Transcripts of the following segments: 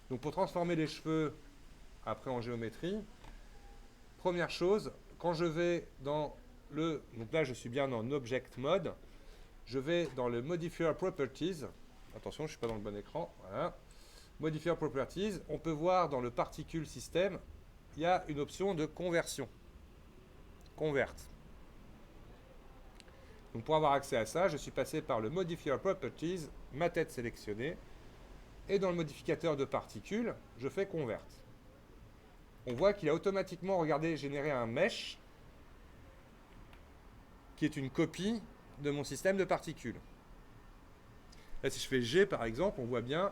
Donc pour transformer les cheveux après en géométrie, première chose, quand je vais dans le... Donc là, je suis bien en Object Mode. Je vais dans le Modifier Properties. Attention, je ne suis pas dans le bon écran. Voilà. Modifier Properties. On peut voir dans le Particle System, il y a une option de conversion. Convert. Donc pour avoir accès à ça, je suis passé par le Modifier Properties, ma tête sélectionnée. Et dans le modificateur de particules, je fais Convert. On voit qu'il a automatiquement, regardé, généré un mesh qui est une copie de mon système de particules. Là, si je fais G, par exemple, on voit bien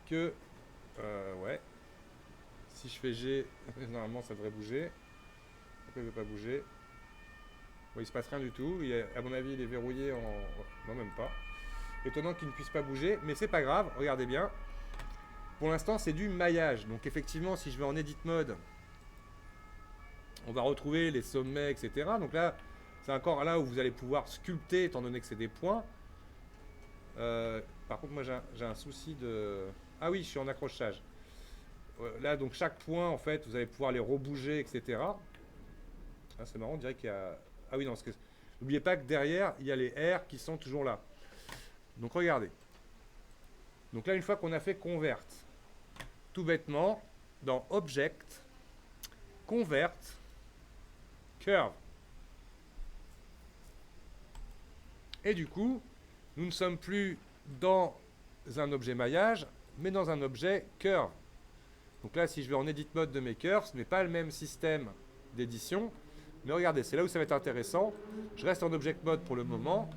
que... ouais. Si je fais G, normalement, ça devrait bouger. Pourquoi il ne veut pas bouger? Bon, il ne se passe rien du tout. À mon avis, il est verrouillé en... Non, même pas. Étonnant qu'il ne puisse pas bouger, mais c'est pas grave, regardez bien. Pour l'instant, c'est du maillage. Donc effectivement, si je vais en Edit Mode, on va retrouver les sommets, etc. Donc là, c'est encore là où vous allez pouvoir sculpter, étant donné que c'est des points. Par contre, moi, j'ai un souci de... Ah oui, je suis en accrochage. Là, donc, chaque point, en fait, vous allez pouvoir les rebouger, etc. Ah, c'est marrant, on dirait qu'il y a... Ah oui, non, parce que... N'oubliez pas que derrière, il y a les R qui sont toujours là. Donc, regardez. Donc là, une fois qu'on a fait Convert, tout bêtement, dans Object, Convert, Curve. Et du coup, nous ne sommes plus dans un objet maillage, mais dans un objet curve. Donc là, si je vais en Edit Mode de mes curves, ce n'est pas le même système d'édition. Mais regardez, c'est là où ça va être intéressant. Je reste en Object Mode pour le moment.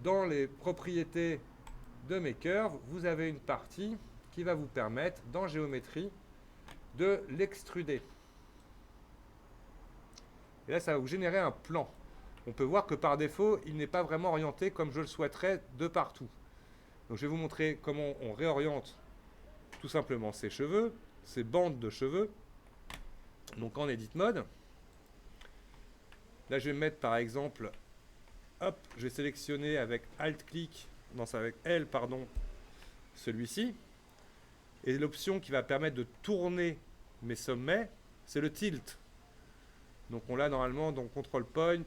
Dans les propriétés de mes curves, vous avez une partie qui va vous permettre, dans Géométrie, de l'extruder. Et là, ça va vous générer un plan. On peut voir que par défaut, il n'est pas vraiment orienté comme je le souhaiterais de partout. Donc je vais vous montrer comment on réoriente tout simplement ces cheveux, ces bandes de cheveux. Donc en Edit Mode. Là, je vais mettre par exemple, hop, je vais sélectionner avec Alt-Clic, non, c'est avec L, pardon, celui-ci. Et l'option qui va permettre de tourner mes sommets, c'est le Tilt. Donc on l'a normalement dans Control Point,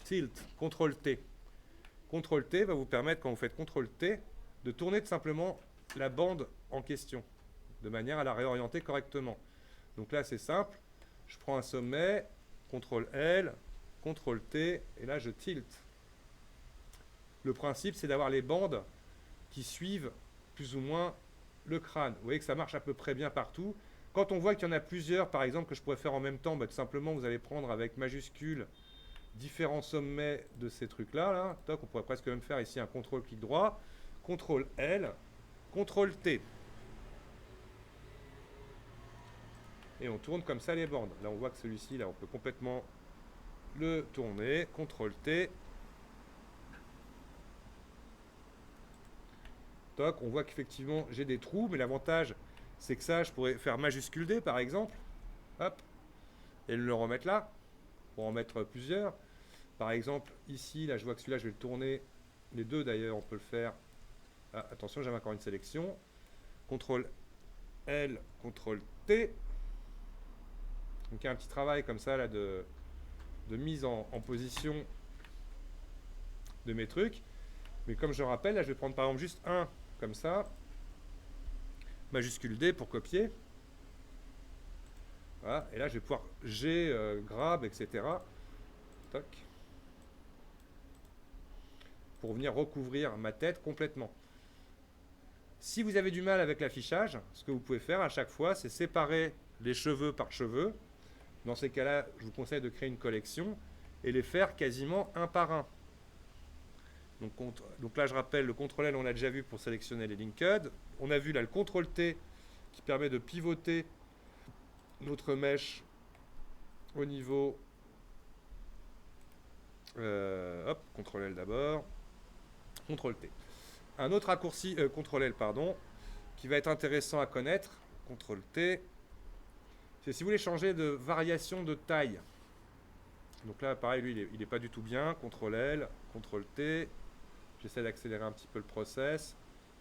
Tilt, Control T. Control T va vous permettre, quand vous faites Control T, de tourner tout simplement la bande en question, de manière à la réorienter correctement. Donc là, c'est simple. Je prends un sommet, CTRL L, CTRL T, et là, je tilt. Le principe, c'est d'avoir les bandes qui suivent plus ou moins le crâne. Vous voyez que ça marche à peu près bien partout. Quand on voit qu'il y en a plusieurs, par exemple, que je pourrais faire en même temps, bah, tout simplement, vous allez prendre avec majuscule différents sommets de ces trucs-là. Là. On pourrait presque même faire ici un CTRL-clic droit, CTRL L, CTRL T. Et on tourne comme ça les bandes. Là, on voit que celui-ci, là, on peut complètement le tourner. CTRL T. Toc, on voit qu'effectivement, j'ai des trous, mais l'avantage, c'est que ça, je pourrais faire majuscule D, par exemple. Hop. Et le remettre là, pour en mettre plusieurs. Par exemple, ici, là, je vois que celui-là, je vais le tourner. Les deux, d'ailleurs, on peut le faire. Ah, attention, j'avais encore une sélection. CTRL L, CTRL T. Donc, il y a un petit travail comme ça, là, de mise en position de mes trucs. Mais comme je rappelle, là, je vais prendre par exemple juste un, comme ça. Majuscule D pour copier. Voilà. Et là, je vais pouvoir G, grab, etc. Toc. Pour venir recouvrir ma tête complètement. Si vous avez du mal avec l'affichage, ce que vous pouvez faire à chaque fois, c'est séparer les cheveux par cheveux. Dans ces cas-là, je vous conseille de créer une collection et les faire quasiment un par un. Donc là, je rappelle, le CTRL L, on l'a déjà vu pour sélectionner les linked. On a vu là le CTRL T qui permet de pivoter notre mèche au niveau... hop, CTRL L d'abord. CTRL T. Un autre raccourci, CTRL L, pardon, qui va être intéressant à connaître, CTRL T, c'est si vous voulez changer de variation de taille. Donc là, pareil, lui, il n'est pas du tout bien. CTRL L, CTRL T. J'essaie d'accélérer un petit peu le process.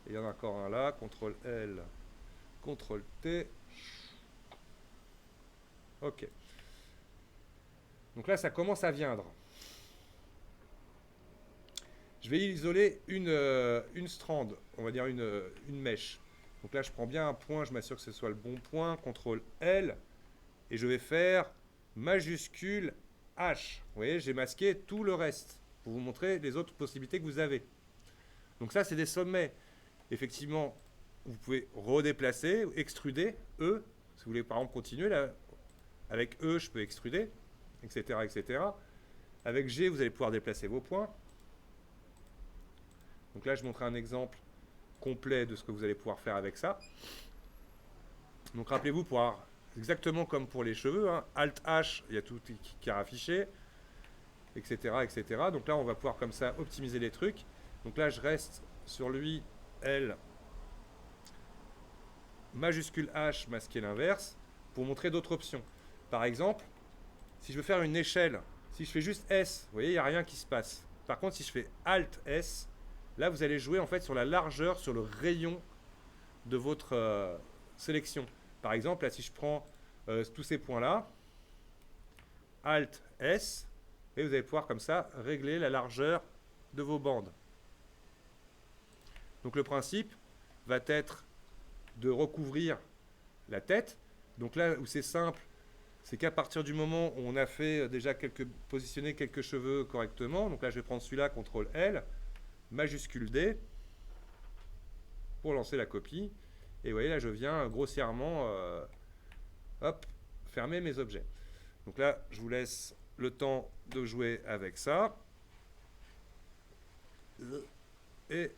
Et il y en a encore un là, CTRL L, CTRL T. Ok. Donc là, ça commence à viendre. Je vais isoler une strand, on va dire une mèche. Donc là, je prends bien un point, je m'assure que ce soit le bon point, CTRL L, et je vais faire majuscule H. Vous voyez, j'ai masqué tout le reste pour vous montrer les autres possibilités que vous avez. Donc ça, c'est des sommets. Effectivement, vous pouvez redéplacer, extruder, E. Si vous voulez par exemple continuer, là, avec E, je peux extruder, etc., etc. Avec G, vous allez pouvoir déplacer vos points. Donc là, je montre un exemple complet de ce que vous allez pouvoir faire avec ça. Donc rappelez-vous, exactement comme pour les cheveux, hein, Alt H, il y a tout qui est affiché, etc., etc. Donc là, on va pouvoir comme ça optimiser les trucs. Donc là, je reste sur lui, L, majuscule H, masquer l'inverse, pour montrer d'autres options. Par exemple, si je veux faire une échelle, si je fais juste S, vous voyez, il n'y a rien qui se passe. Par contre, si je fais Alt S, là, vous allez jouer en fait sur la largeur, sur le rayon de votre sélection. Par exemple, là, si je prends tous ces points-là, Alt S, et vous allez pouvoir comme ça régler la largeur de vos bandes. Donc le principe va être de recouvrir la tête. Donc là où c'est simple, c'est qu'à partir du moment où on a fait déjà positionner quelques cheveux correctement, donc là je vais prendre celui-là, CTRL L, majuscule D, pour lancer la copie. Et vous voyez là je viens grossièrement hop, fermer mes objets. Donc là je vous laisse le temps de jouer avec ça. Et